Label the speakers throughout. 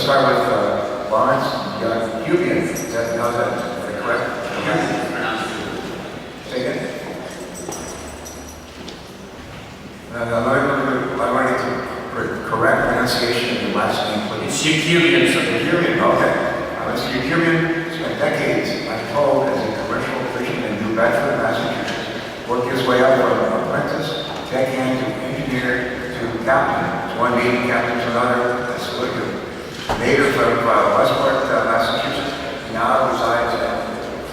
Speaker 1: start with Lawrence Hubian. Is that correct?
Speaker 2: Yes, pronounced.
Speaker 1: Say again. I want to get to correct pronunciation of your last name, please.
Speaker 2: It's Hubian, sir.
Speaker 1: Hubian, okay. Mr. Hubian spent decades, I'm told, as a commercial fisherman in New Bedford, Massachusetts. Worked his way up from apprentice, deckhand to engineer to captain. One Navy captain to another. That's good. Native of Westport, Massachusetts. He now resides in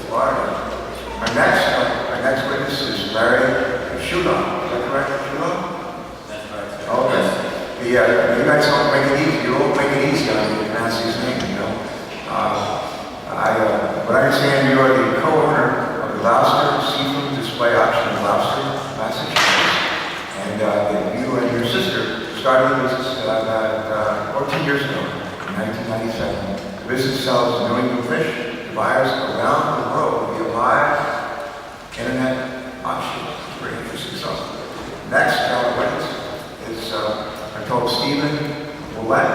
Speaker 1: Florida. Our next witness is Larry Shulon. Is that correct, Shulon?
Speaker 2: That's right, sir.
Speaker 1: Okay. You guys don't make it easy. You don't make it easy on you to pronounce his name, you know. But I understand you are the co-owner of the Gloucester Seafood Display Auction in Gloucester, Massachusetts. And you and your sister started the business about 14 years ago, in 1997. The business sells New England fish to buyers around the world via live internet auction. Very interesting stuff. Next, witness is, I'm told, Stephen Willett,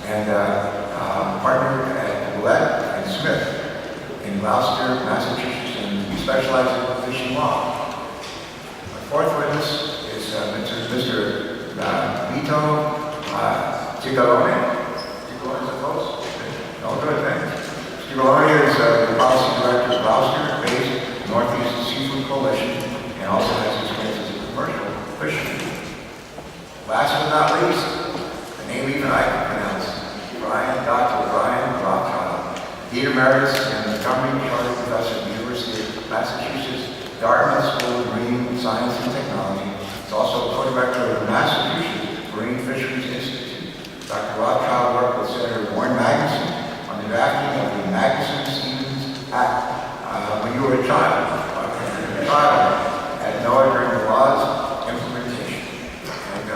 Speaker 1: and partner at Willett and Smith in Gloucester, Massachusetts, and we specialize in fishing law. Our fourth witness is Mr. Vito Cigalone. Cigalone, I suppose? No, good, thanks. Cigalone is the policy director of Gloucester-based Northeast Seafood Coalition and also has experience as a commercial fisherman. Last but not least, the name even I can pronounce, Dr. Brian Rothschild. He emeritus and Montgomery Chartered Professor at the University of Massachusetts Dartmouth School of Marine Science and Technology. He's also co-director of the Massachusetts Marine Fisheries Institute. Dr. Rothschild worked with Senator Warren Magnuson on the drafting of the Magnuson-Stevens Act when you were a child at NOAA during the law's implementation. And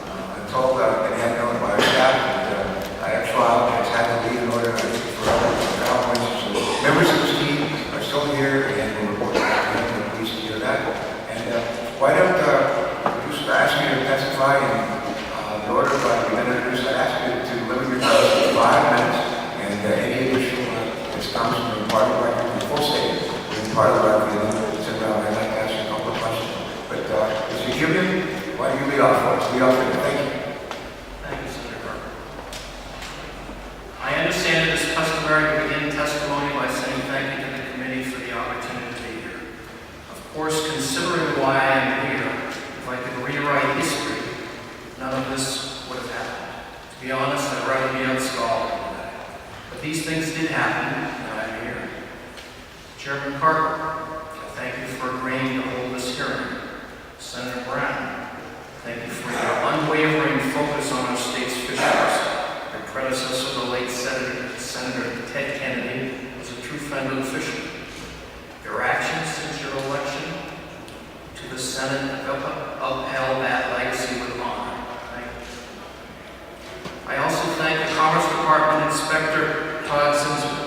Speaker 1: I'm told and had known by our staff that I have trial has had to leave in order to forever. Members of this team are still here and will report back to them. We're pleased to hear that. And why don't just ask you to testify in the order of the introduced. I ask you to limit your time to 5 minutes, and any additional comes from the part of the record, the full statement, being part of the record, and then sit down. I'd like to ask you a couple of questions. But Mr. Hubian, why don't you lead off for us? Lead off here. Thank you.
Speaker 2: Thank you, Senator Carter. I understand it is customary to begin testimony by saying thank you to the committee for the opportunity to be here. Of course, considering why I am here, if I could rewrite history, none of this would have happened. To be honest, I'd rather be unscalded than that. But these things did happen, and I'm here. Chairman Carter, I thank you for agreeing to hold this hearing. Senator Brown, thank you for your unwavering focus on our state's fisheries. Your predecessor, the late Senator Ted Kennedy, was a true friend of the fishermen. Your actions since your election to the Senate have upheld that legacy with honor. Thank you. I also thank the Commerce Department Inspector Todd Zinsman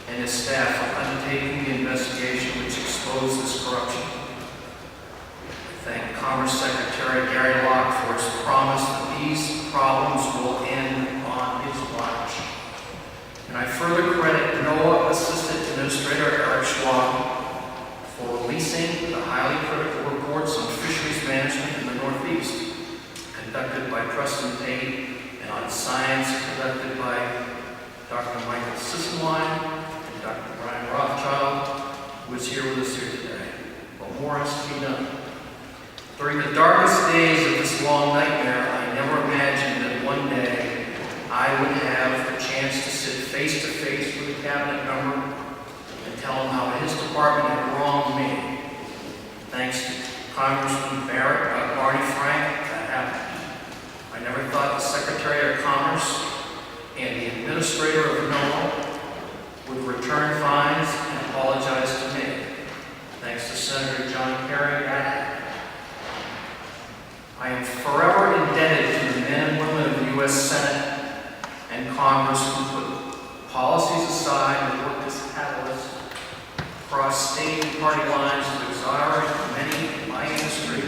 Speaker 2: and his staff for undertaking the investigation which exposed this corruption. I thank Commerce Secretary Gary Locke for his promise that these problems will end on his watch. And I further credit NOAA Assistant Administrator Eric Schwab for releasing the highly critical reports on fisheries management in the Northeast, conducted by Preston Payne, and on science conducted by Dr. Michael Sisselwine and Dr. Brian Rothschild, who is here with us here today. But more has to be done. During the darkest days of this long nightmare, I never imagined that one day I would have a chance to sit face to face with a cabinet member and tell him how his department had wronged me. Thanks to Congressman Barney Frank, that happened. I never thought the Secretary of Commerce and the Administrator of NOAA would return fines and apologize to me. Thanks to Senator John Kerry, that happened. I am forever indebted to the men and women of the U.S. Senate and Congress who put policies aside and worked as catalysts across state and party lines to exonerate many in my industry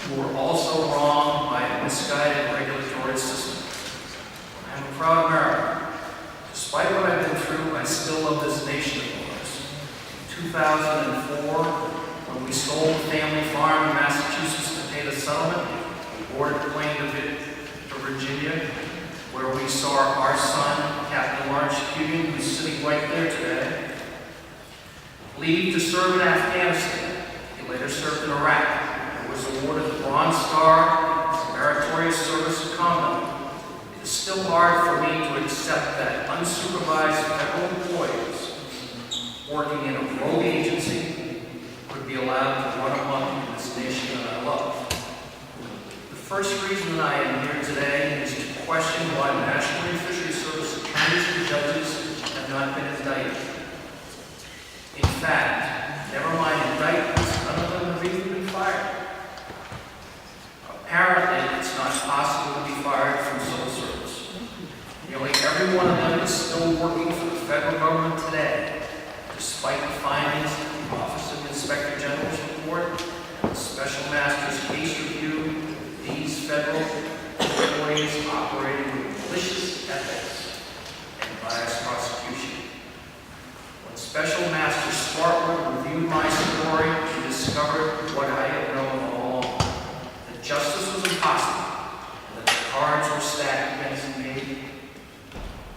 Speaker 2: who were also wronged by misguided regulation I still love this nation of ours. In 2004, when we sold the family farm in Massachusetts to pay the settlement, we boarded a plane to Virginia, where we saw our son, Captain Lawrence Keating, who's sitting right there today, leave to serve in Afghanistan. He later served in Iraq and was awarded the Bronze Star for meritorious service in combat. It is still hard for me to accept that unsupervised federal employees working in a rogue agency would be allowed to run amok in this nation that I love. The first reason that I am here today is to question why National Marine Fisheries Service attorneys and judges have not been indicted. In fact, never mind indictments, none of them have even been fired. Apparently, it's not possible to be fired from civil service. Nearly every one of them is still working for the federal government today, despite the findings of the Office of the Inspector General's report and the Special Master's case review. These federal employees operating with malicious ethics and biased prosecution. When Special Master Spartwood reviewed my story, he discovered what I had known all along, that justice was impossible, and that the cards were stacked against me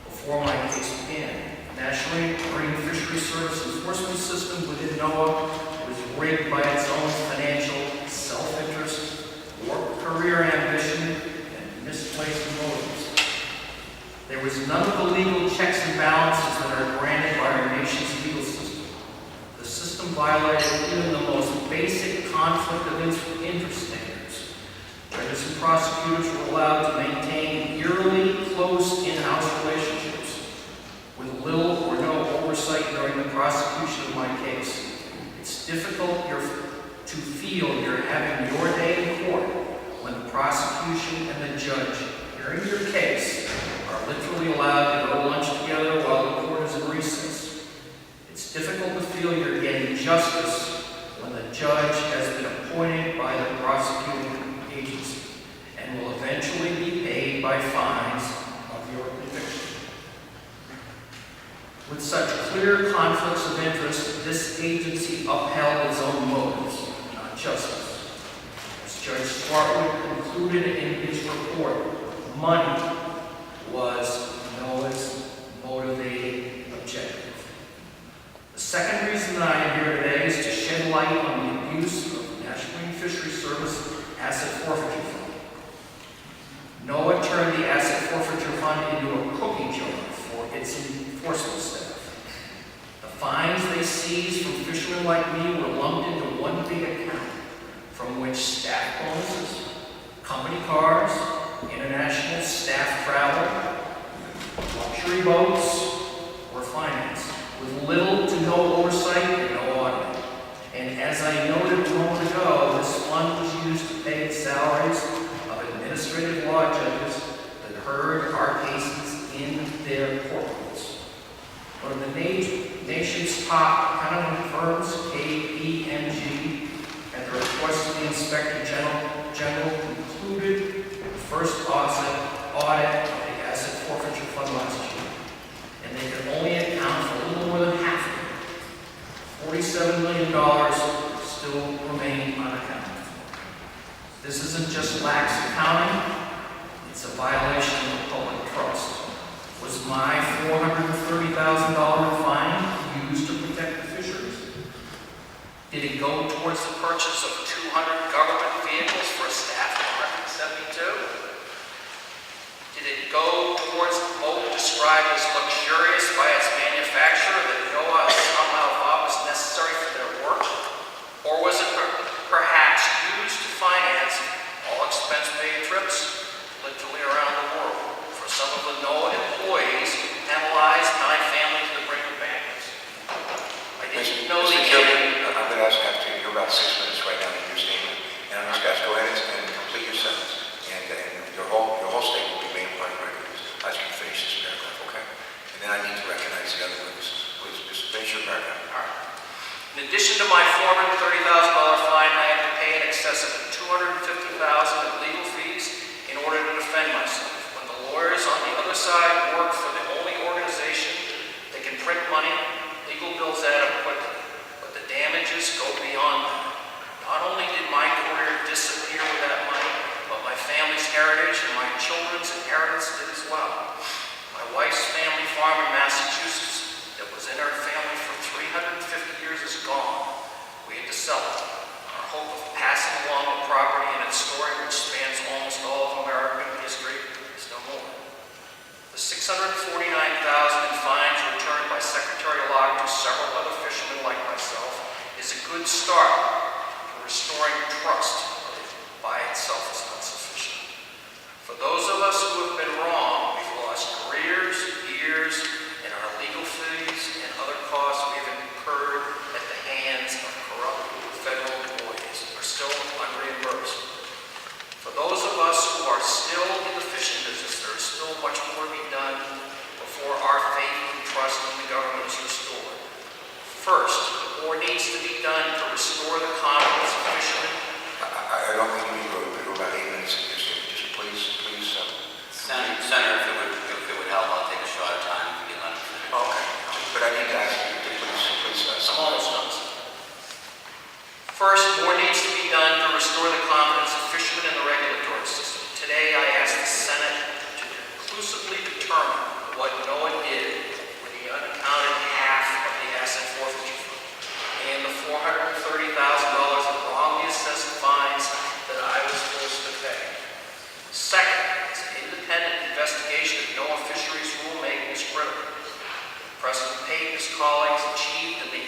Speaker 2: before my case began. National Marine Fisheries Service enforcement system within NOAA was rigged by its own financial self-interest, warped career ambition, and misplaced motives. There was none of the legal checks and balances that are granted by our nation's legal system. The system violated even the most basic conflict of interest standards. Judges and prosecutors were allowed to maintain eerily close in-house relationships with little or no oversight during the prosecution of my case. It's difficult to feel you're having your day in court when the prosecution and the judge hearing your case are literally allowed to go to lunch together while the court is in recess. It's difficult to feel you're getting justice when the judge has been appointed by the prosecuting agency and will eventually be paid by fines of your conviction. With such clear conflicts of interest, this agency upheld its own motives, not justice. As Judge Spartwood concluded in his report, money was NOAA's motivating objective. The second reason that I am here today is to shed light on the abuse of the National Marine Fisheries Service Asset Forfeiture Fund. NOAA turned the Asset Forfeiture Fund into a cookie jar for its enforcement staff. The fines they seized from fishermen like me were lumped into one big account, from which staff bonuses, company cars, international staff travel, luxury boats were financed, with little to no oversight and no audit. And as I noted a moment ago, this fund was used to pay the salaries of administrative law judges that heard our cases in their courtrooms. One of the nation's top accounting firms, KPMG, at the request of the Inspector General, concluded the first audit of the Asset Forfeiture Fund last year, and they could only account for a little more than half of it. $47 million still remain unaccounted for. This isn't just lax accounting, it's a violation of public trust. Was my $430,000 fine used to protect the fisheries? Did it go towards the purchase of 200 government vehicles for a staff of 172? Did it go towards the boat described as luxurious by its manufacturer that NOAA somehow thought was necessary for their work? Or was it perhaps used to finance all expense-paid trips literally around the world for some of the NOAA employees who penalized my family to the brink of bankruptcy? I didn't know the end.
Speaker 1: I'm going to ask after you're about 6 minutes right now in your statement, and I'm just going to go ahead and complete your sentence, and your whole statement will be made part of the record. I just finish this paragraph, okay? And then I
Speaker 2: children's inheritance did as well. My wife's family farm in Massachusetts that was in our family for 350 years is gone. We had to sell it. Our hope of passing along the property and its story, which spans almost all of American history, is no more. The $649,000 in fines returned by Secretary Locke to several other fishermen like myself is a good start for restoring trust. By itself is not sufficient. For those of us who have been wrong, we've lost careers, years, and our legal fees and other costs we have incurred at the hands of corrupt federal employees are still unreimbursed. For those of us who are still in the fishing business, there is still much more to be done before our faith and trust in the government is restored. First, more needs to be done to restore the confidence of fishermen.
Speaker 1: I don't think we go about 8 minutes. Just please.
Speaker 3: Senator, if it would help, I'll take a shorter time if you get let me finish.
Speaker 1: Okay. But I need to ask you to please
Speaker 2: I'm almost done. First, more needs to be done to restore the confidence of fishermen in the regulatory system. Today, I ask the Senate to conclusively determine what NOAA did with the unaccounted half of the asset forfeiture fund and the $430,000 of wrongly assessed fines that I was supposed to pay. Second, as an independent investigation of NOAA fisheries rulemaking is critical. President Pate and his colleagues achieved in the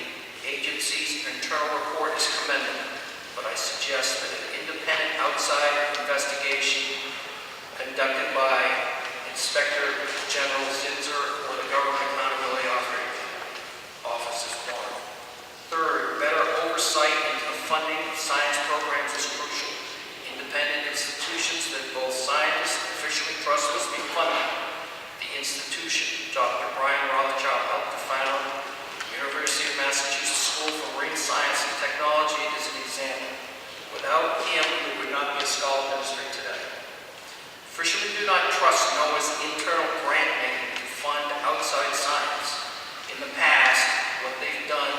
Speaker 2: agency's internal report is commendable, but I suggest that an independent outside investigation conducted by Inspector General Zinser or the Government Accountability Office is warranted. Third, better oversight into the funding of science programs is crucial. Independent institutions that both scientists and fishermen trust must be funded. The institution Dr. Brian Rothschild helped to found, University of Massachusetts School for Marine Science and Technology, is an example. Without him, there would not be a scholar ministry today. Fishermen do not trust NOAA's internal grant making to fund outside science. In the past, what they've done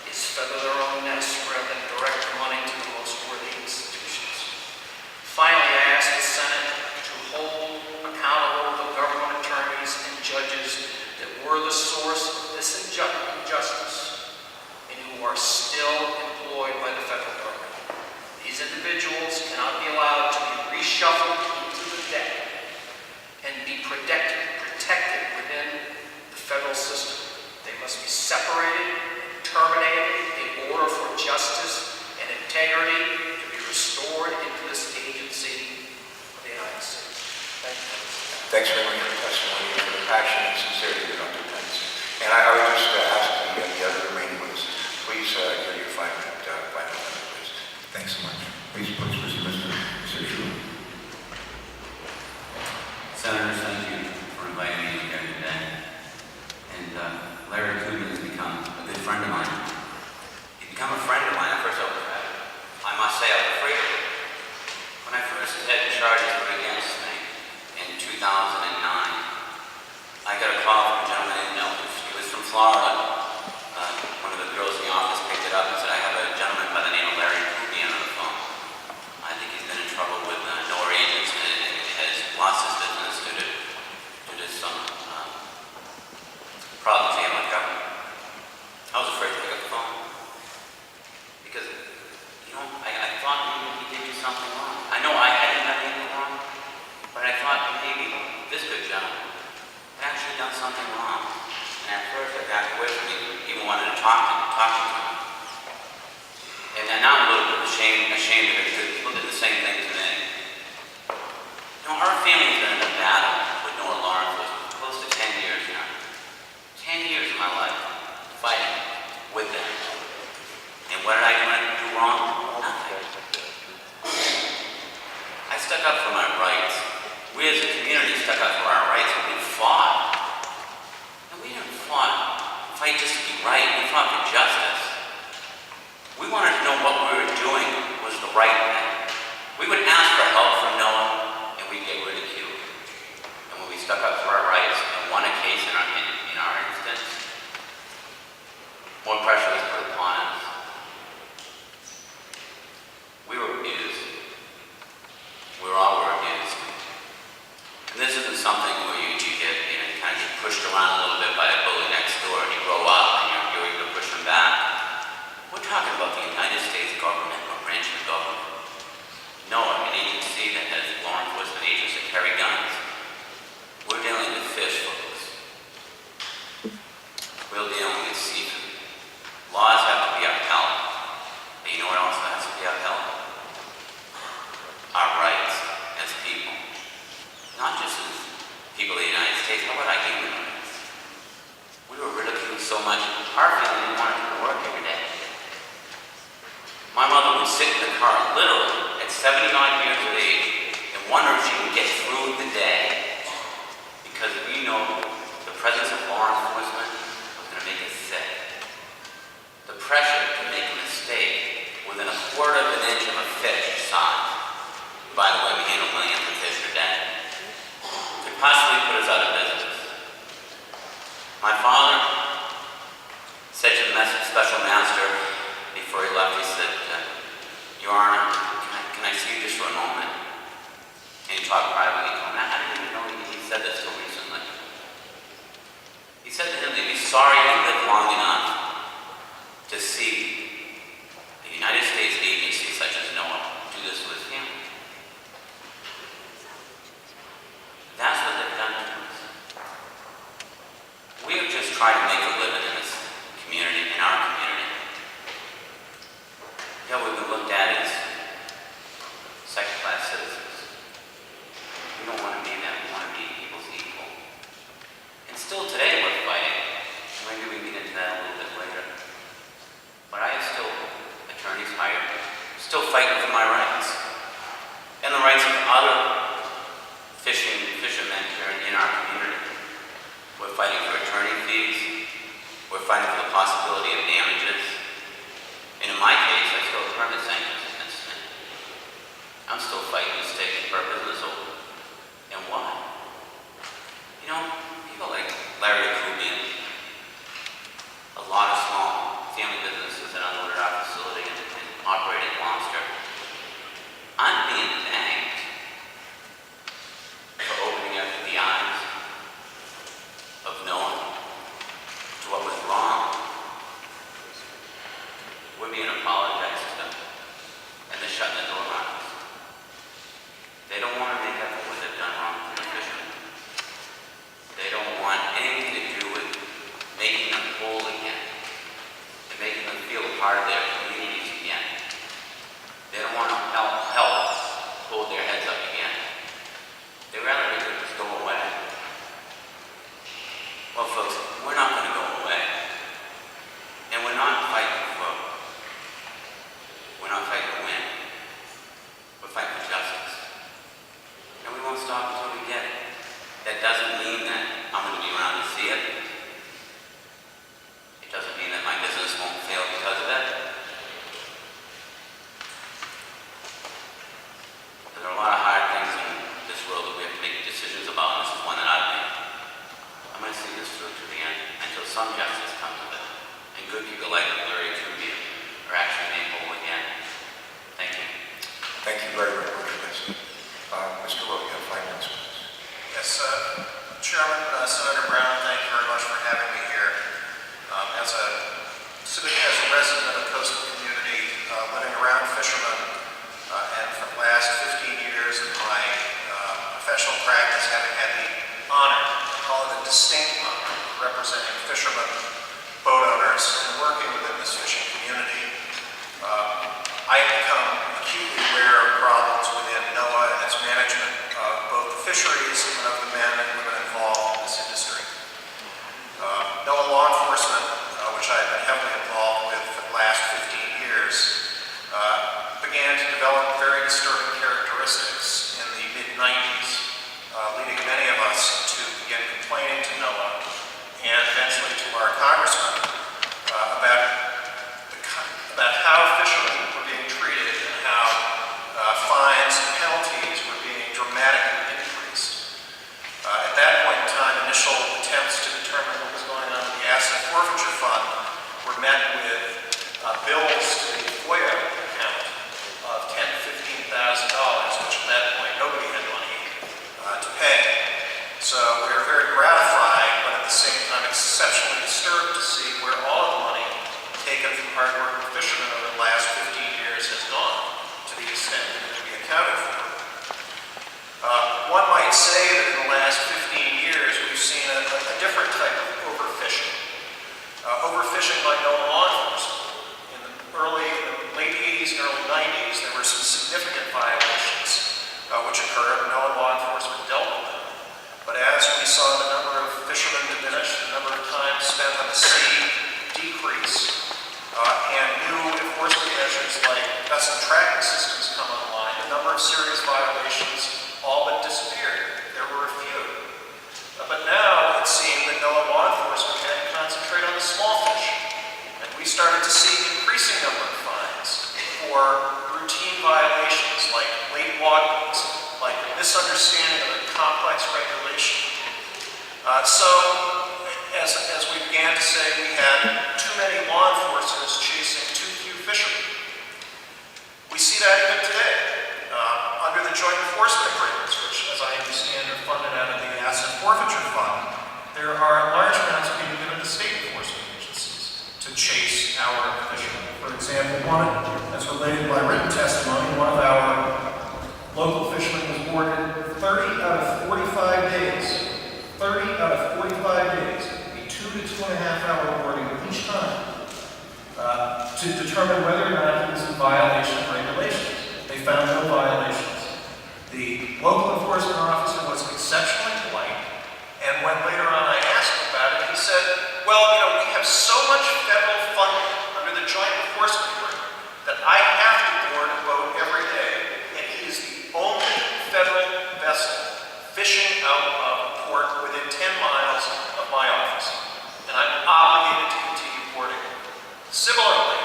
Speaker 2: is feather their own nests rather than direct money to the most worthy institutions. Finally, I ask the Senate to hold accountable the government attorneys and judges that were the source of this injustice and who are still employed by the federal government. These individuals cannot be allowed to be reshuffled into the deck and be protected within the federal system. They must be separated and terminated in order for justice and integrity to be restored into this agency of the United States. Thank you.
Speaker 1: Thanks very much for your testimony and for the passion and sincerity that underpins it. And I would just ask the other remaining witnesses, please give your final minute, please. Thanks so much. Please proceed, Mr. Schuler.
Speaker 3: Senators, thank you for inviting me here today. And Larry Coogan has become a good friend of mine. He's become a friend of mine. At first, I must say, I was afraid of him. When I first had charges put against me in 2009, I got a call from a gentleman named Nelson. He was from Florida. One of the girls in the office picked it up and said, I have a gentleman by the name of Larry Coogan on the phone. I think he's been in trouble with NOAA agents and has lost his business due to some problems he had with government. I was afraid to pick up the phone because, I thought maybe he did do something wrong. I know I didn't have anything wrong, but I thought maybe this good gentleman had actually done something wrong. And at first I backed away from him, even wanted to talk to him. And now I'm a little bit ashamed of it because people did the same thing to me. Our family's been in a battle with NOAA law enforcement for close to 10 years now. 10 years of my life fighting with them. And what did I do wrong? Nothing. I stuck up for my rights. We as a community stuck up for our rights and we fought. And we didn't fight just to be right. We fought for justice. We wanted to know what we were doing was the right thing. We would ask for help from NOAA. We get ridiculed. And when we stuck up for our rights and won a case in our instance, more pressure was put upon us. We were abused. We all were abused. talked privately to him. I didn't even know he said this till recently. He said to him that he'd be sorry he lived long enough to see a United States agency such as NOAA do this to his family. That's what they've done to us. We have just tried to make a living in this community, in our community. Yeah, we've been looked at as second-class citizens. We don't want to be that. We want to be people's equal. And still today we're fighting. Maybe we can get into that a little bit later. But I have still attorneys hired, still fighting for my rights and the rights of other fishermen here in our community. We're fighting for attorney fees. We're fighting for the possibility of damages. And in my case, I still have permit sanctions against me. I'm still fighting to stay for our business over. And why? You know, people like Larry Kubian, a lot of small family businesses that unloaded our facility and operated lobster. I'm being thanked for opening up the eyes of NOAA to what was wrong. We're being apologized to them, and they're shutting the door on us. They don't want to make up for what they've done wrong to the fishermen. They don't want anything to do with making them whole again, and making them feel a part of their communities again. They don't want to help hold their heads up again. They'd rather make it just go away. Well, folks, we're not going to go away. And we're not fighting to win. We're fighting for justice. And we won't stop until we get it. That doesn't mean that I'm going to be around to see it. It doesn't mean that my business won't fail because of it. There are a lot of hard things in this world that we have to make decisions about, and this is one that I've made. I'm going to see this through to the end until some justice comes of it. And good people like Larry Kubian are actually made whole again. Thank you.
Speaker 1: Thank you very, very much, Mr. Mr. Will, you have 5 minutes, please.
Speaker 4: Yes, Chairman, Senator Brown, thank you very much for having me here. As a resident of the coastal community, living around fishermen, and for the last 15 years of my professional practice, having had the honor, I call it a distinct honor, of representing fishermen, boat owners, and working within this fishing community, I have become acutely aware of problems within NOAA and its management of both the fisheries and of the men and women involved in this industry. NOAA law enforcement, which I have been heavily involved with for the last 15 years, began to develop very disturbing characteristics in the mid-90s, leading many of us to begin complaining to NOAA and eventually to our congressman about how fishermen were being treated and how fines and penalties were being dramatically increased. At that point in time, initial attempts to determine what was going on with the Asset Forfeiture Fund were met with bills to the FOIA account of $10,000 to $15,000, which at that point nobody had money to pay. So we are very gratified, but at the same time exceptionally disturbed to see where all of the money taken from hard-working fishermen over the last 15 years has gone, to the extent that it can be accounted for. One might say that in the last 15 years we've seen a different type of overfishing. Overfishing by NOAA law enforcement. In the late 80s and early 90s, there were some significant violations which occurred, and NOAA law enforcement dealt with them. But as we saw the number of fishermen diminish, the number of time spent on the sea decrease, and new enforcement measures like vessel tracking systems come online, the number of serious violations all but disappeared. There were a few. But now it seemed that NOAA law enforcement had to concentrate on the small fish. And we started to see increasing number of fines for routine violations like late loggings, like misunderstanding of a complex regulation. So as we began to say, we had too many law enforcers chasing too few fishermen. We see that even today. Under the joint enforcement agreements, which as I understand, are funded out of the Asset Forfeiture Fund. There are large amounts being given to state enforcement agencies to chase our fishermen. For example, one that's related by written testimony, one of our local fishermen was boarded 30 out of 45 days. 30 out of 45 days, a 2 to 2.5 hour boarding each time to determine whether or not he was in violation of regulations. They found no violations. The local enforcement officer was exceptionally polite, and when later on I asked him about it, he said, well, you know, we have so much federal funding under the Joint Enforcement Program that I have to board a boat every day, and he is the only federal vessel fishing out of port within 10 miles of my office, and I'm obligated to continue boarding. Similarly,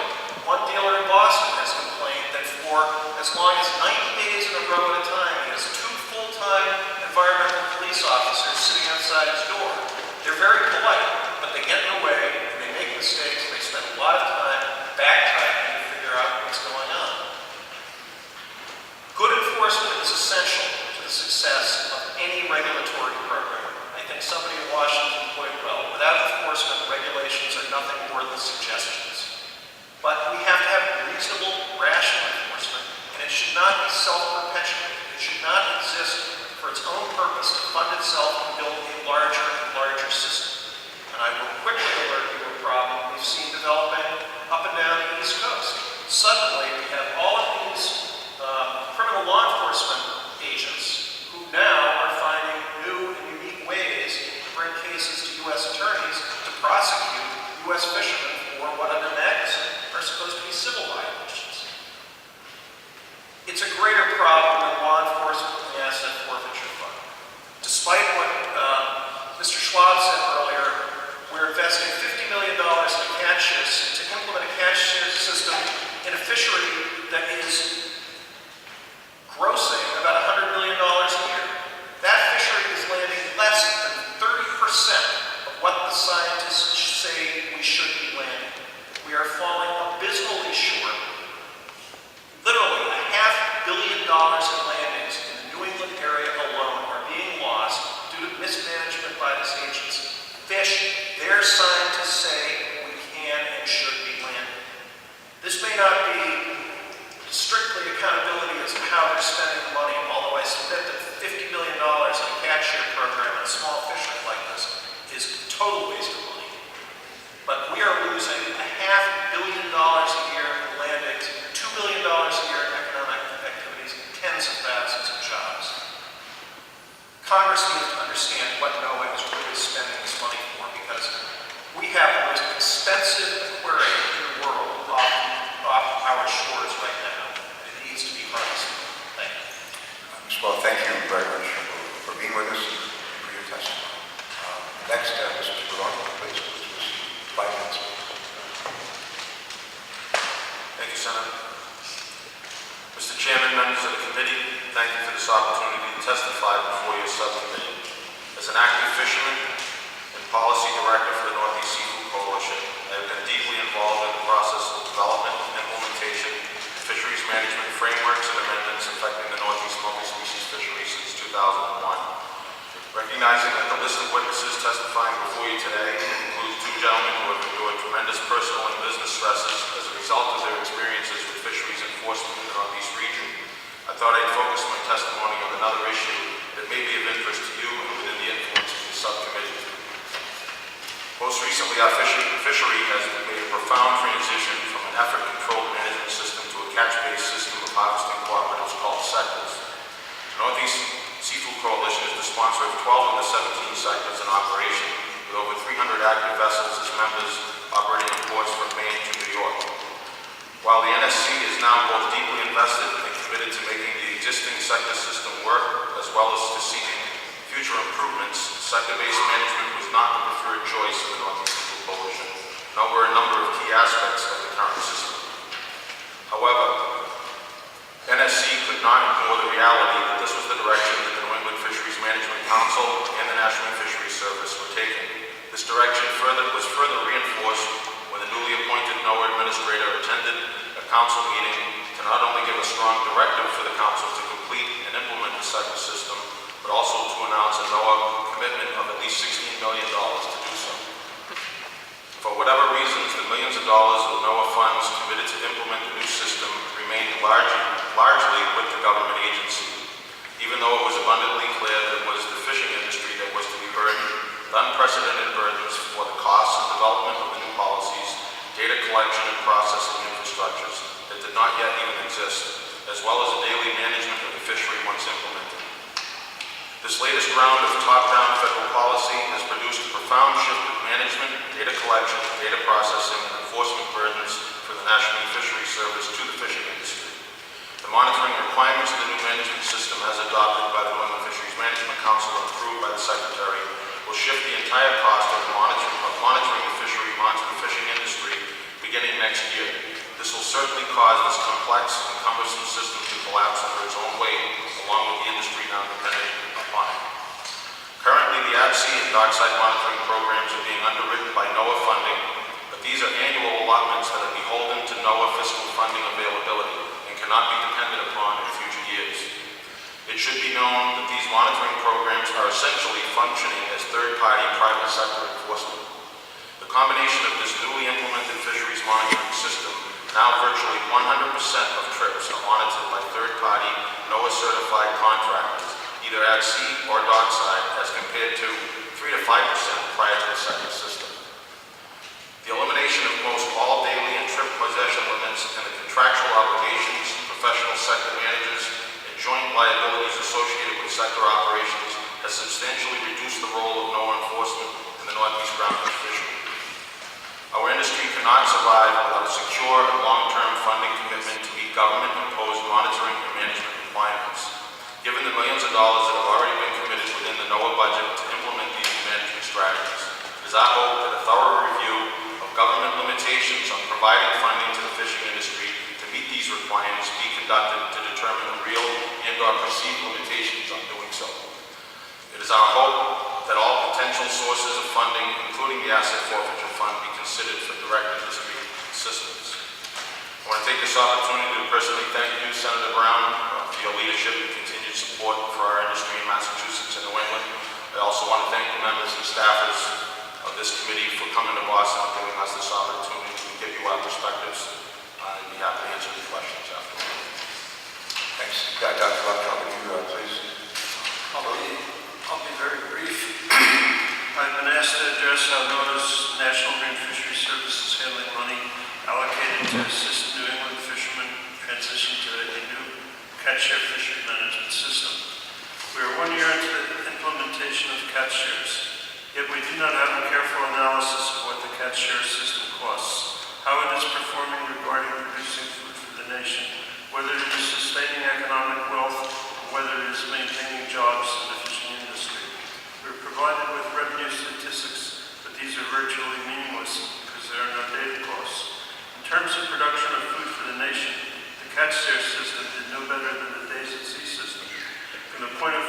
Speaker 4: one dealer in Boston has complained that for as long as 90 days in a row at a time, he has 2 full-time environmental police officers sitting outside his door. They're very polite, but they get in the way, and they make mistakes, and they spend a lot of time backtracking to figure out what's going on. Good enforcement is essential to the success of any regulatory program. I think somebody in Washington put it well. Without enforcement, regulations are nothing more than suggestions. But we have to have reasonable, rational enforcement, and it should not be self-perpetuating. It should not exist for its own purpose to fund itself and build a larger and larger system. And I will quickly alert you to a problem we've seen developing up and down the East Coast. Suddenly, we have all of these criminal law enforcement agents who now are finding new and unique ways to bring cases to U.S. attorneys to prosecute U.S. fishermen for what under Magnuson are supposed to be civil violations. It's a greater problem than law enforcement and the Asset Forfeiture Fund. Despite what Mr. Schwab said earlier, we're investing $50 million in a catch share to implement a catch share system in a fishery that is grossing about $100 million a year. That fishery is landing less than 30% of what the scientists say we should be landing. We are falling abysmally short. Literally $500 million in landings in the New England area alone are being lost due to mismanagement by this agency. Fish, their scientists say we can and should be landing. This may not be strictly accountability as to how they're spending the money, although I submit that $50 million in a catch share program in small fishery like this is a total waste of money. But we are losing $500 million a year in landings, $2 billion a year in economic activities, tens of thousands of jobs. Congress needs to understand what NOAA is really spending this money for, because we have the most expensive aquarium in the world off our shores right now. It needs to be harnessed. Thank you.
Speaker 1: Mr. Ball, thank you very much for being with us and for your testimony. Next, Mr. Barone, please, 5 minutes.
Speaker 5: Thank you, Senator. Mr. Chairman, members of the committee, thank you for this opportunity to testify before your subcommittee. As an active fisherman and policy director for the Northeast Seafood Coalition, I have been deeply involved in the process of development and implementation of fisheries management frameworks and amendments affecting the Northeast multi-species fisheries since 2001. Recognizing that the list of witnesses testifying before you today includes 2 gentlemen who have endured tremendous personal and business stresses as a result of their experiences with fisheries enforcement in the Northeast region, I thought I'd focus my testimony on another issue that may be of interest to you and within the influence of the subcommittee. Most recently, our fishery has made a profound transition from an effort-controlled management system to a catch-based system of harvesting cooperatives called sectors. The Northeast Seafood Coalition is the sponsor of 12 of the 17 sectors in operation, with over 300 active vessels as members operating in ports from Maine to New York. While the NSC is now both deeply invested and committed to making the existing sector system work, as well as to seeking future improvements, sector-based management was not the preferred choice of the Northeast Seafood Coalition, nor were a number of key aspects of the current system. However, NSC could not ignore the reality that this was the direction that the New England Fisheries Management Council and the National Fisheries Service were taking. This direction was further reinforced when the newly appointed NOAA administrator attended a council meeting to not only give a strong directive for the council to complete and implement the sector system, but commitment of at least $16 million to do so. For whatever reasons, the millions of dollars of NOAA funds committed to implement the new system remained largely with the government agency, even though it was abundantly clear that it was the fishing industry that was to be burdened with unprecedented burdens for the costs and development of the new policies, data collection and processing infrastructures that did not yet even exist, as well as the daily management of the fishery once implemented. This latest round of top-down federal policy has produced a profound shift of management, data collection, data processing, and enforcement burdens for the National Fisheries Service to the fishing industry. The monitoring requirements of the new management system as adopted by the New England Fisheries Management Council and approved by the Secretary will shift the entire cost of monitoring the fishery onto the fishing industry beginning next year. This will certainly cause this complex and cumbersome system to collapse under its own weight, along with the industry now dependent upon it. Currently, the at-sea and dockside monitoring programs are being underwritten by NOAA funding, but these are annual allotments that are beholden to NOAA fiscal funding availability and cannot be depended upon in future years. It should be known that these monitoring programs are essentially functioning as third-party private sector enforcement. The combination of this newly implemented fisheries monitoring system, now virtually 100% of trips are monitored by third-party NOAA-certified contractors, either at sea or dockside, as compared to 3 to 5% prior to the second system. The elimination of most all daily and trip possession limits and the contractual obligations, professional sector managers, and joint liabilities associated with sector operations has substantially reduced the role of NOAA enforcement in the Northeast groundfish fishery. Our industry cannot survive without a secure and long-term funding commitment to meet government-imposed monitoring and management requirements. Given the millions of dollars that have already been committed within the NOAA budget to implement these management strategies, it is our hope that a thorough review of government limitations on providing funding to the fishing industry to meet these requirements be conducted to determine the real and/or perceived limitations on doing so. It is our hope that all potential sources of funding, including the Asset Forfeiture Fund, be considered for direct industry assistance. I want to take this opportunity to personally thank you, Senator Brown, for your leadership and continued support for our industry in Massachusetts and New England. I also want to thank the members and staffers of this committee for coming to Boston and giving us this opportunity to give you our perspectives. I'd be happy to answer any questions after.
Speaker 1: Thanks. Dr. Luttrell, would you please?
Speaker 6: I'll be very brief. I've been asked to address how NOAA's National Marine Fisheries Service is handling money allocated to assist New England fishermen transition to a new catch share fishery management system. We are 1 year into the implementation of catch shares, yet we do not have a careful analysis of what the catch share system costs, how it is performing regarding producing food for the nation, whether it is sustaining economic wealth, or whether it is maintaining jobs in the fishing industry. We are provided with revenue statistics, but these are virtually meaningless because there are no data costs. In terms of production of food for the nation, the catch share system did no better than the days at sea system. From the point of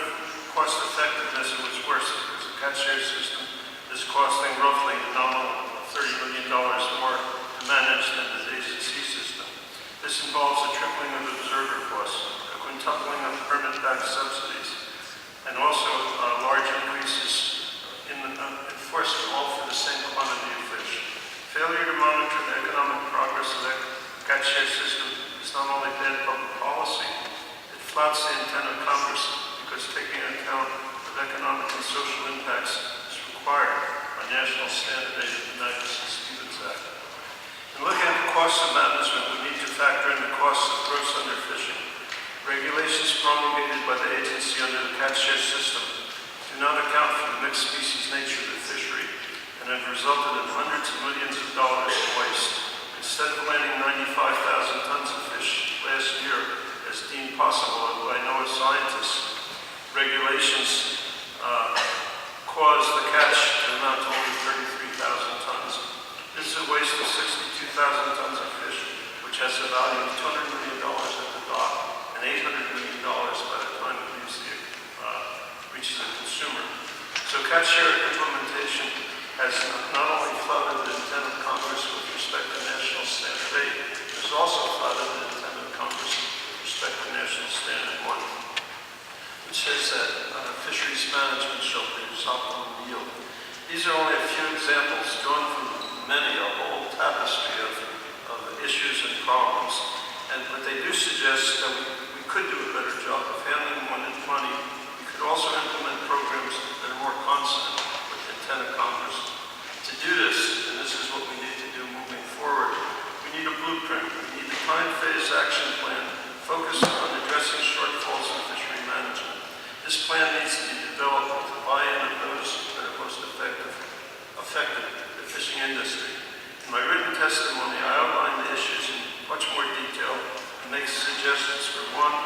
Speaker 6: cost effectiveness, it was worse because the catch share system is costing roughly a nominal $30 million more to manage than the days at sea system. This involves a tripling of observer costs, a quintupling of permit-backed subsidies, and also large increases in enforcement all for the same quantity of fish. Failure to monitor the economic progress of the catch share system is not only bad public policy, it flouts the intent of Congress because taking account of economic and social impacts is required by National Standard 8 of the Magnuson-Stevens Act. In looking at the cost of management, we need to factor in the costs of gross underfishing. Regulations promulgated by the agency under the catch share system do not account for the mixed species nature of the fishery and have resulted in hundreds of millions of dollars in waste. Instead of landing 95,000 tons of fish last year, as deemed possible by NOAA scientists, regulations caused the catch to amount to only 33,000 tons. This is a waste of 62,000 tons of fish, which has a value of $200 million at the dock and $800 million by the time it reaches the consumer. So catch share implementation has not only flouted the intent of Congress with respect to National Standard 8, it has also flouted the intent of Congress with respect to National Standard 1. In says that fisheries management shall produce optimum yield. These are only a few examples drawn from many, a whole tapestry of issues and problems. But they do suggest that we could do a better job of handling money. We could also implement programs that are more consonant with the intent of Congress. To do this, and this is what we need to do moving forward, we need a blueprint. We need a time-phased action plan focused on addressing shortfalls in fishery management. This plan needs to be developed with the buy-in of those that are most affected the fishing industry. In my written testimony, I outline the issues in much more detail and make suggestions for one,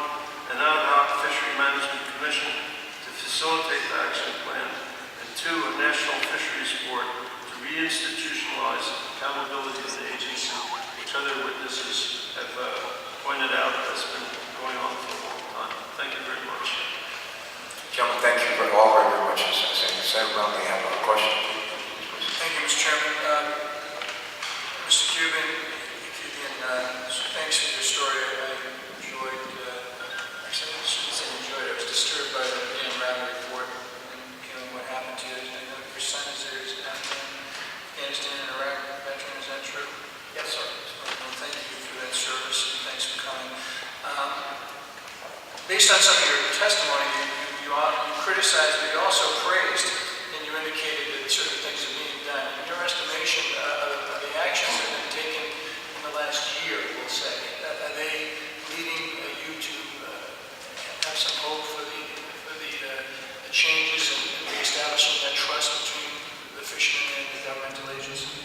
Speaker 6: an ad hoc fishery management commission to facilitate the action plan, and two, a national fisheries board to reinstitutionalize accountability of the agency, which other witnesses have pointed out has been going on for a long time. Thank you very much.
Speaker 1: Gentlemen, thank you all very much. Senator Brown, may have a question.
Speaker 7: Thank you, Mr. Chairman. Mr. Cuban, thanks for your story. I enjoyed, actually I shouldn't say enjoyed, I was disturbed by the Dan Brown report and hearing what happened to you. I know your son is there, he's an Afghanistan and Iraq veteran, is that true?
Speaker 2: Yes, sir.
Speaker 7: Well, thank you for that service and thanks for coming. Based on some of your testimony, you criticized, but you also praised, and you indicated that certain things are being done. In your estimation of the actions that have been taken in the last year, we'll say, are they leading you to have some hope for the changes and reestablishing that trust between the fishermen and the governmental agency?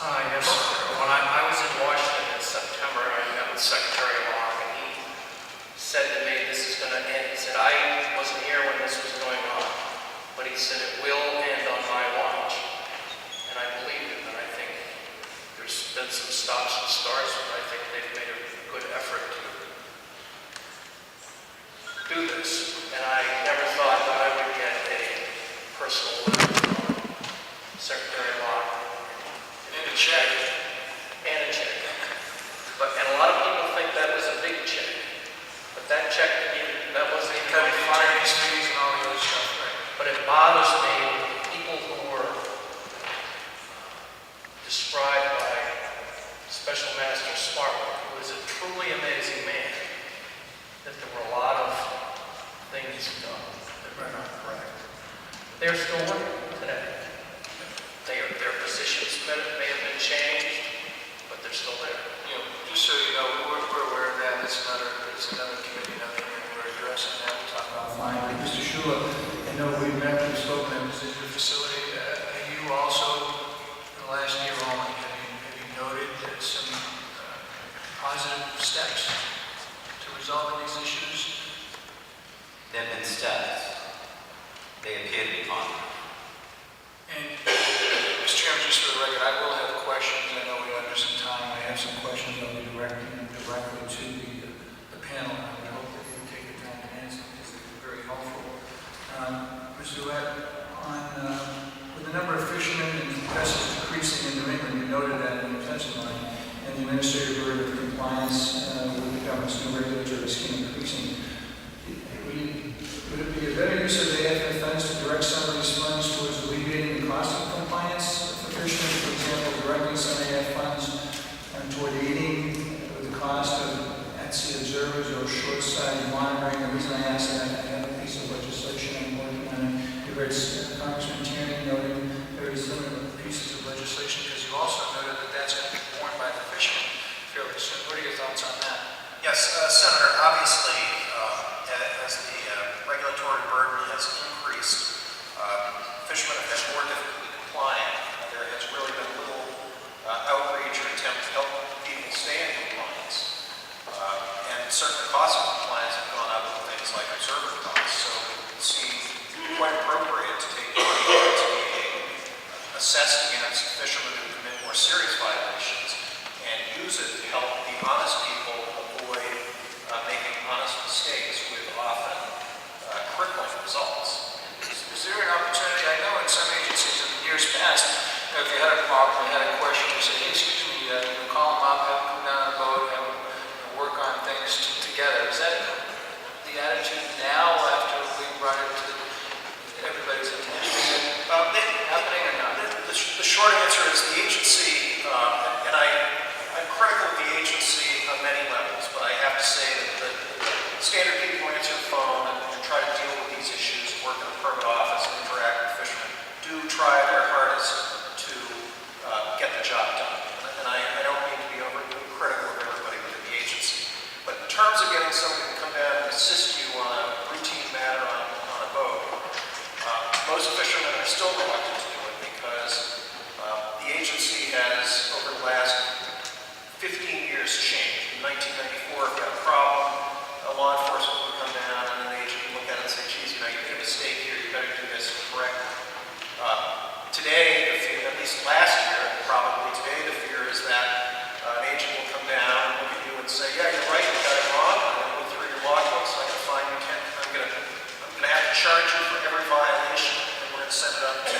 Speaker 2: Yes, sir. When I was in Washington in September, I met with Secretary Locke, and he said to me, this is going to end. He said, I wasn't here when this was going on, but he said, it will end on my watch. And I believe it, and I think there's been some stops and starts, but I think they've made a good effort to do this. And I never thought that I would get a personal letter from Secretary Locke.
Speaker 7: And a check.
Speaker 2: And a check. And a lot of people think that was a big check. But that check, that wasn't even my
Speaker 7: Attorney's
Speaker 2: finance.
Speaker 7: fees and all the other stuff, right?
Speaker 2: But it bothers me, people who were described by Special Master Smartwood, who is a truly amazing man, that there were a lot of things done that were not correct. They're still working today. Their positions may have been changed, but they're still there.
Speaker 7: You know, just so you know, we're aware of that. It's another committee, another hearing. We're addressing that. We'll talk about fine. But Mr. Shula, I know we've met, we've spoken at the facility. Are you also, in the last year only, have you noted some positive steps to resolving these issues?
Speaker 3: There have been steps. They appear to be positive.
Speaker 7: And, Mr. Chairman, just for the record, I will have questions. I know we're under some time. I have some questions I'll be directing directly to the panel. I would hope that you will take the time to answer because they're very helpful. Mr. Ouellette, with the number of fishermen and vessels decreasing in New England, you noted that in your testimony, and the administrative burden of compliance with the government's new regulatory scheme increasing. Would it be a better use of the AFF funds to direct some of these funds towards alleviating the cost of compliance for fishermen, for example, directing some AFF funds toward aiding with the cost of at-sea observers or short-side monitoring? The reason I ask that, I have a piece of legislation I'm working on. You heard Congressman Tierney noting very similar pieces of legislation because you also noted that that's going to be borne by the fishermen fairly soon. What are your thoughts on that?
Speaker 4: Yes, Senator, obviously, as the regulatory burden has increased, fishermen have been more difficulty compliant. There has really been little outreach or attempt to help people stay in compliance. And certainly costs of compliance have gone up with things like observer costs. So it seemed quite appropriate to take money to be assessed against fishermen who commit more serious violations and use it to help the honest people avoid making honest mistakes with often crippling results.
Speaker 7: Is there an opportunity? I know in some agencies
Speaker 4: Most fishermen are still reluctant to do it because the agency has, over the last 15 years, changed. In 1994, if you had a problem, law enforcement would come down and an agent would look at it and say, geez, you know, you made a mistake here, you better do this correct. Today, at least last year, probably today, the fear is that an agent will come down, look at you and say, yeah, you're right, you got it wrong, I'm going to go through your logbooks, I'm going to find you, I'm going to have to charge you for every violation, and we're going to send it up to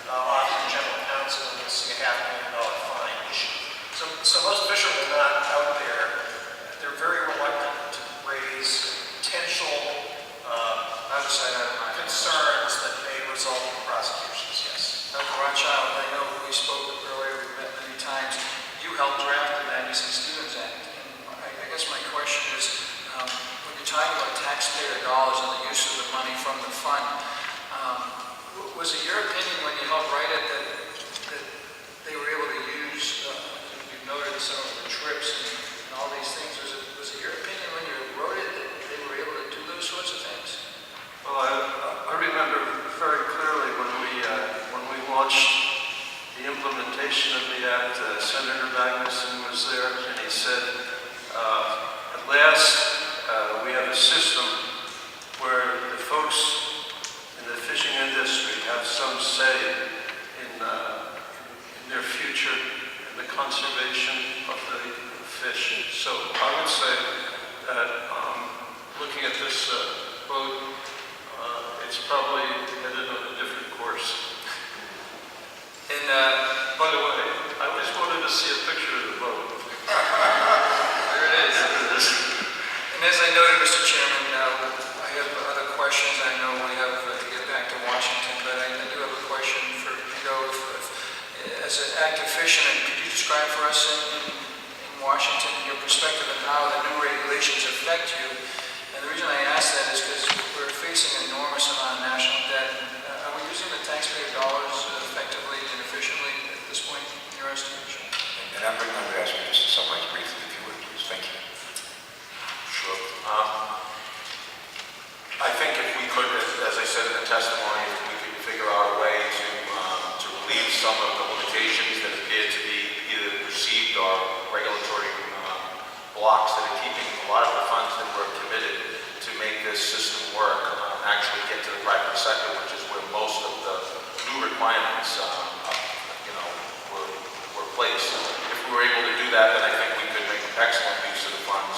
Speaker 4: Office of General Counsel, and you'll see a $500,000 fine issue. So most fishermen are not out there. They're very reluctant to raise potential concerns that may result in prosecutions, yes.
Speaker 7: Dr. Rothschild, I know we spoke earlier, we met many times. You helped draft the Magnuson-Stevens Act. And I guess my question is, when you're talking about taxpayer dollars and the use of the money from the fund, was it your opinion when you helped write it that they were able to use, you noted some of the trips and all these things, was it your opinion when you wrote it that they were able to do those sorts of things?
Speaker 6: Well, I remember very clearly when we launched the implementation of the act, Senator Magnuson was there, and he said, at last we have a system where the folks in the fishing industry have some say in their future and the conservation of the fish. So I would say that looking at this boat, it's probably headed on a different course.
Speaker 7: And
Speaker 6: By the way, I always wanted to see a picture of the boat.
Speaker 7: there it is.
Speaker 6: There it is.
Speaker 7: And as I noted, Mr. Chairman, I have other questions. I know we have to get back to Washington, but I do have a question for Joe. As an active fisherman, could you describe for us in Washington your perspective on how the new regulations affect you? And the reason I ask that is because we're facing an enormous amount of national debt. Are we using the taxpayer dollars effectively and efficiently at this point in your estimation?
Speaker 1: And I'm going to ask you just to summarize briefly, if you would, please. Thank you.
Speaker 5: Sure. I think if we could, as I said in the testimony, if we could figure out a way to relieve some of the limitations that appear to be either perceived or regulatory blocks that are keeping a lot of the funds that were committed to make this system work actually get to the private sector, which is where most of the new requirements were placed. If we were able to do that, then I think we could make excellent use of the funds.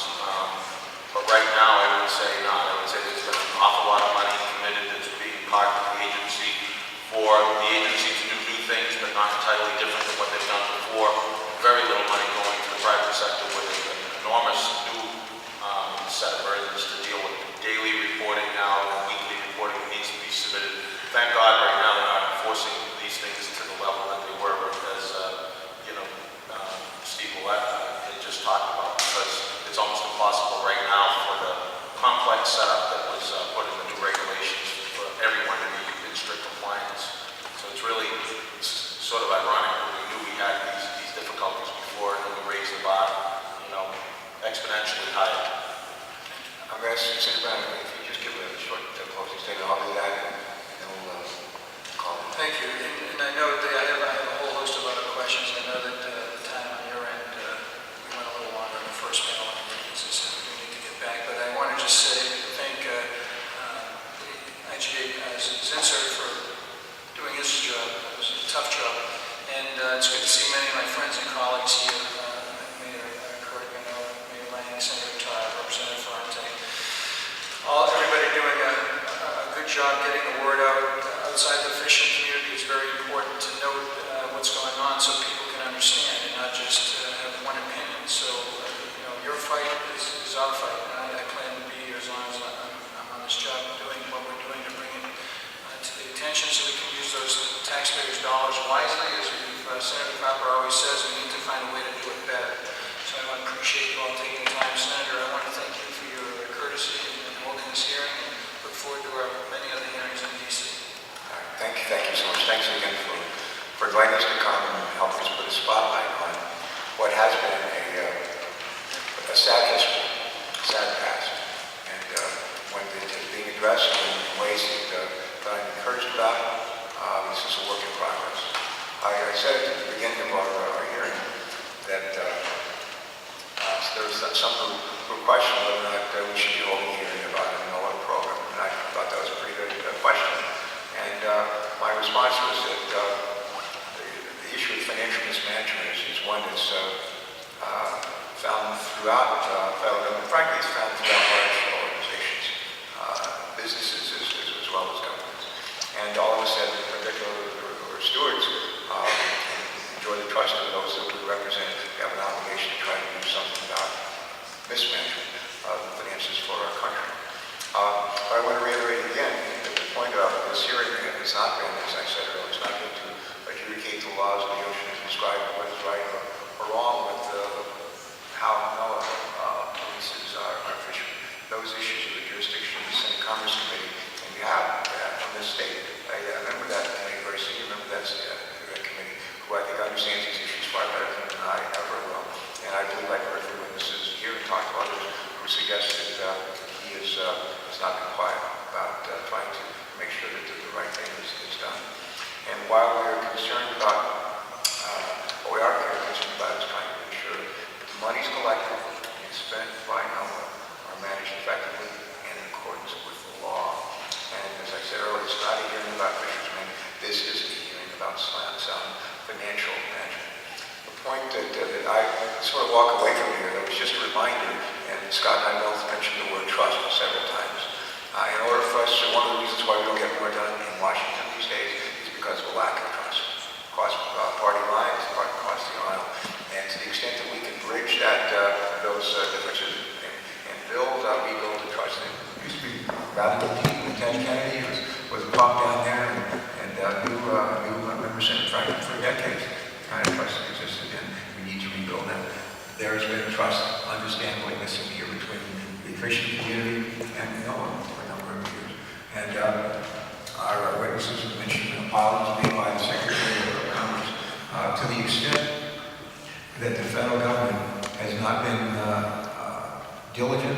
Speaker 5: But right now, I would say not. I would say there's been an awful lot of money committed that's being parked in the agency for the agency to do new things, but not entirely different than what they've done before. Very little money going to the private sector with an enormous new set of burdens to deal with. Daily reporting now, and weekly reporting needs to be submitted. Thank God right now they're not enforcing these things to the level that they were, as Steve Willett had just talked about, because it's almost impossible right now for the complex setup that was put in the new regulations for everyone to be in strict compliance. So it's really sort of ironic that we knew we had these difficulties before, and then we raised the bar, exponentially higher.
Speaker 1: I'm going to ask Senator Brown if you just give a short closing statement. I'll do that, and then we'll call it.
Speaker 7: Thank you. And I know that I have a whole host of other questions. I know that the time on your end, we went a little longer in the first panel, and we need to get back. But I want to just thank the IGA Zinsser for doing his job. It was a tough job. And it's good to see many of my friends and colleagues here. Mayor Kurt, Mayor Lang, Senator Todd, Representative Ferrante. Everybody doing a good job getting the word out outside the fishing community. It's very important to note what's going on so people can understand and not just have one opinion. So, your fight is our fight, and I plan to be here as long as I'm on this job doing what we're doing to bring it to the attention so we can use those taxpayers' dollars wisely. As Senator Copper always says, we need to find a way to do it better. So I want to appreciate you all taking the time. Senator, I want to thank you for your courtesy in holding this hearing, and look forward to our many other hearings in D.C.
Speaker 1: Thank you so much. Thanks again for inviting us to come and helping us put a spotlight on what has been a sad history, sad past, and when it is being addressed in ways that I'm encouraged about. said at the beginning of our hearing that there was some who questioned whether or not we should be holding a hearing about a NOAA program, and I thought that was a pretty good question. And my response was that the issue of financial mismanagement is one that's found throughout federal government. Frankly, it's found throughout large organizations, businesses as well as governments. And all of us, in particular, who are stewards, enjoy the trust of those that we represent. We have an obligation to try to do something about mismanagement of the finances for our country. But I want to reiterate again that the point of this hearing has not been, as I said earlier, it's not been to adjudicate the laws of the ocean and describe what is right or wrong with how NOAA polices our fishery. Those issues are the jurisdiction of the Senate Commerce Committee, and we have from this state a member of that committee, very senior member of that committee, who I think understands these issues far better than I ever will. And I believe I've heard from witnesses here and talked to others who suggested he has not been quiet about trying to make sure that the right thing is done. And while we're concerned about, what we are concerned about is trying to ensure that the monies collected and spent by NOAA are managed effectively and in accordance with the law. And as I said earlier, it's not a hearing about fishermen. This is a hearing about sound financial management. The point that I sort of walk away from here, that was just a reminder, and Scott and I both mentioned the word trust several times. In order for us, one of the reasons why we don't get more done in Washington these days is because of a lack of trust. Across party lines, across the aisle. And to the extent that we can bridge those differences and rebuild the trust. It used to be rather compete with Ted Kennedy, who was a pop down there, and new member Senator Franklin for decades. The kind of trust that existed, and we need to rebuild that. There has been trust, understandably, missing here between the fishing community and NOAA for a number of years. And our witnesses have mentioned apologies made by the Secretary of Commerce to the extent that the federal government has not been diligent